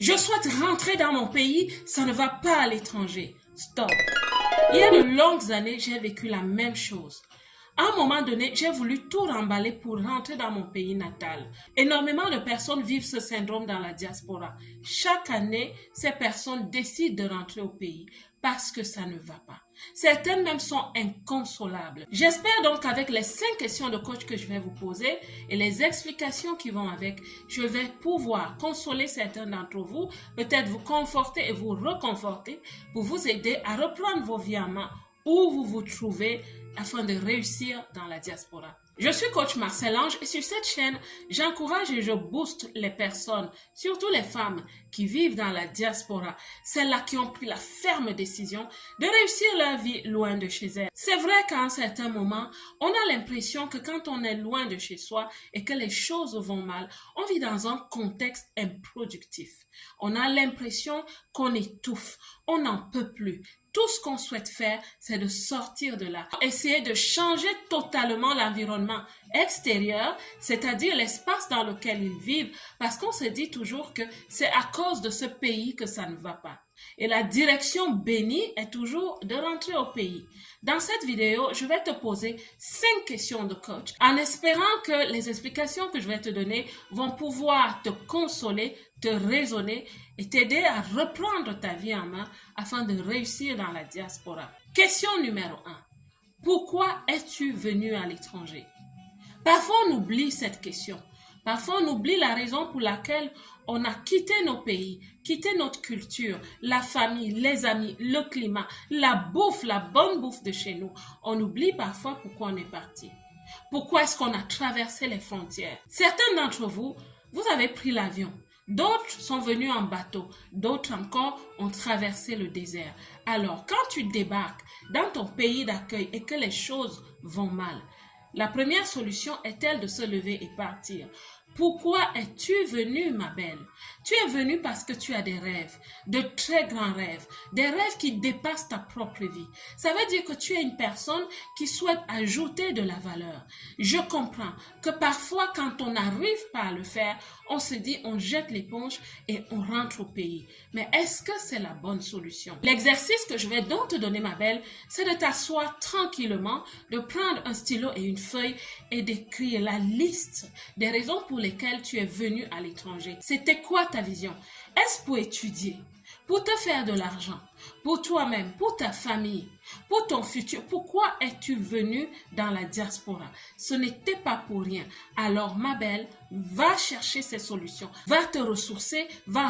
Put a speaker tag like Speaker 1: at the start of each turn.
Speaker 1: Je souhaite rentrer dans mon pays, ça ne va pas à l'étranger. Stop. Il y a de longues années, j'ai vécu la même chose. À un moment donné, j'ai voulu tout remballer pour rentrer dans mon pays natal. Énormément de personnes vivent ce syndrome dans la diaspora. Chaque année, ces personnes décident de rentrer au pays parce que ça ne va pas. Certaines même sont inconsolables. J'espère donc qu'avec les 5 questions de coach que je vais vous poser et les explications qui vont avec, je vais pouvoir consoler certains d'entre vous, peut-être vous conforter et vous reconforter pour vous aider à reprendre vos vies en main où vous vous trouvez afin de réussir dans la diaspora. Je suis coach Marcel Ange et sur cette chaîne, j'encourage et je booste les personnes, surtout les femmes qui vivent dans la diaspora, celles-là qui ont pris la ferme décision de réussir leur vie loin de chez elles. C'est vrai qu'à un certain moment, on a l'impression que quand on est loin de chez soi et que les choses vont mal, on vit dans un contexte improductif. On a l'impression qu'on étouffe, on n'en peut plus. Tout ce qu'on souhaite faire, c'est de sortir de là. Essayer de changer totalement l'environnement extérieur, c'est-à-dire l'espace dans lequel ils vivent, parce qu'on se dit toujours que c'est à cause de ce pays que ça ne va pas. Et la direction bénie est toujours de rentrer au pays. Dans cette vidéo, je vais te poser 5 questions de coach en espérant que les explications que je vais te donner vont pouvoir te consoler, te raisonner et t'aider à reprendre ta vie en main afin de réussir dans la diaspora. Question numéro 1. Pourquoi es-tu venu à l'étranger? Parfois, on oublie cette question. Parfois, on oublie la raison pour laquelle on a quitté nos pays, quitté notre culture, la famille, les amis, le climat, la bouffe, la bonne bouffe de chez nous. On oublie parfois pourquoi on est parti. Pourquoi est-ce qu'on a traversé les frontières? Certains d'entre vous, vous avez pris l'avion. D'autres sont venus en bateau, d'autres encore ont traversé le désert. Alors, quand tu débarques dans ton pays d'accueil et que les choses vont mal, la première solution est-elle de se lever et partir? Pourquoi es-tu venu, ma belle? Tu es venu parce que tu as des rêves, de très grands rêves, des rêves qui dépassent ta propre vie. Ça veut dire que tu es une personne qui souhaite ajouter de la valeur. Je comprends que parfois, quand on n'arrive pas à le faire, on se dit, on jette l'éponge et on rentre au pays. Mais est-ce que c'est la bonne solution? L'exercice que je vais donc te donner, ma belle, c'est de t'asseoir tranquillement, de prendre un stylo et une feuille et d'écrire la liste des raisons pour lesquelles tu es venu à l'étranger. C'était quoi ta vision? Est-ce pour étudier? Pour te faire de l'argent? Pour toi-même? Pour ta famille? Pour ton futur? Pourquoi es-tu venu dans la diaspora? Ce n'était pas pour rien. Alors, ma belle, va chercher ces solutions. Va te ressourcer, va